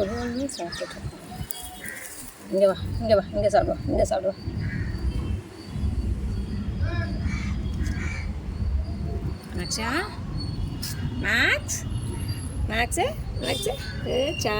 பொறுமையாக சாப்பிட்டுட்டு இங்கே வா இங்கே வா இங்கே சாப்பிடுவா இங்கே சாப்பிடுவா. மேக்ஸா மேக்ஸ் மேக்ஸு மேக்ஸு சா